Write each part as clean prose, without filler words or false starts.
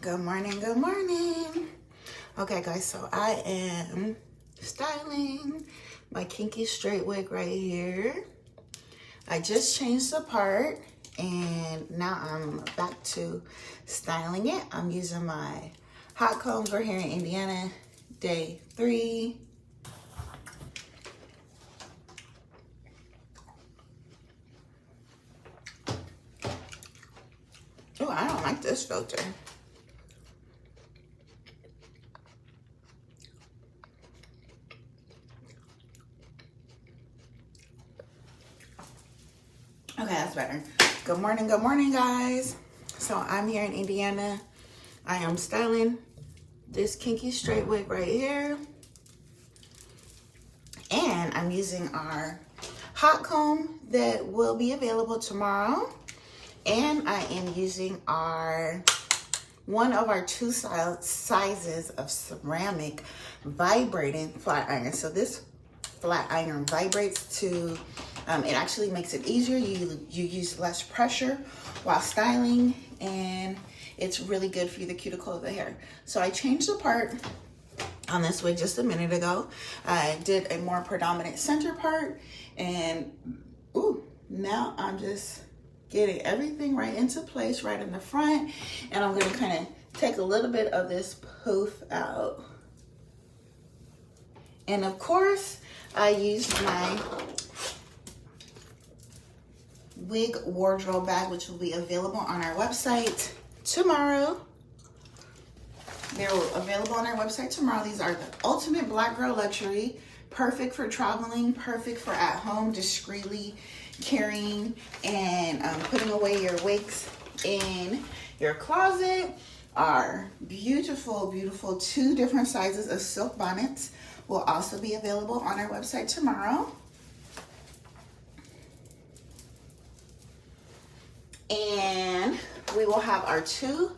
Good morning, good morning. Okay guys, so I am styling my Kinky straight wig right here. I just changed the part and now I'm back to styling it. I'm using my hot combs. We're here in Indiana, day 3. Oh, I don't like this filter. Okay, that's better. Good morning, guys. So I'm here in Indiana. I am styling this Kinky straight wig right here. And I'm using our hot comb that will be available tomorrow. And I am using one of our 2 sizes of ceramic vibrating flat iron. So this flat iron vibrates to, it actually makes it easier. You use less pressure while styling, and it's really good for the cuticle of the hair. So I changed the part on this wig just a minute ago. I did a more predominant center part, and now I'm just getting everything right into place right in the front, and I'm gonna kind of take a little bit of this poof out. And of course, I used my wig wardrobe bag, which will be available on our website tomorrow. They're available on our website tomorrow. These are the ultimate black girl luxury, perfect for traveling, perfect for at home, discreetly carrying and putting away your wigs in your closet. Our beautiful 2 different sizes of silk bonnets will also be available on our website tomorrow. And we will have our 2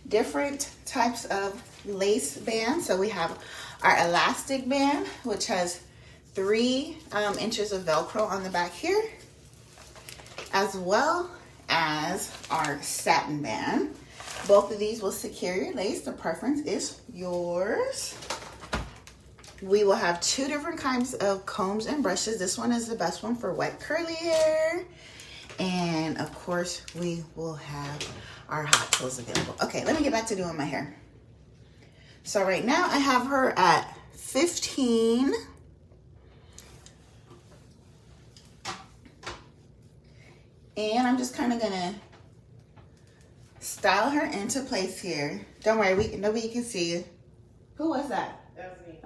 different types of lace bands. So we have our elastic band, which has 3 inches of Velcro on the back here, as well as our satin band. Both of these will secure your lace. The preference is yours. We will have 2 different kinds of combs and brushes. This one is the best one for wet curly hair. And of course, we will have our hot tools available. Okay, let me get back to doing my hair. So right now I have her at 15. And I'm just kind of gonna style her into place here. Don't worry, nobody can see you. Who was that? That was me.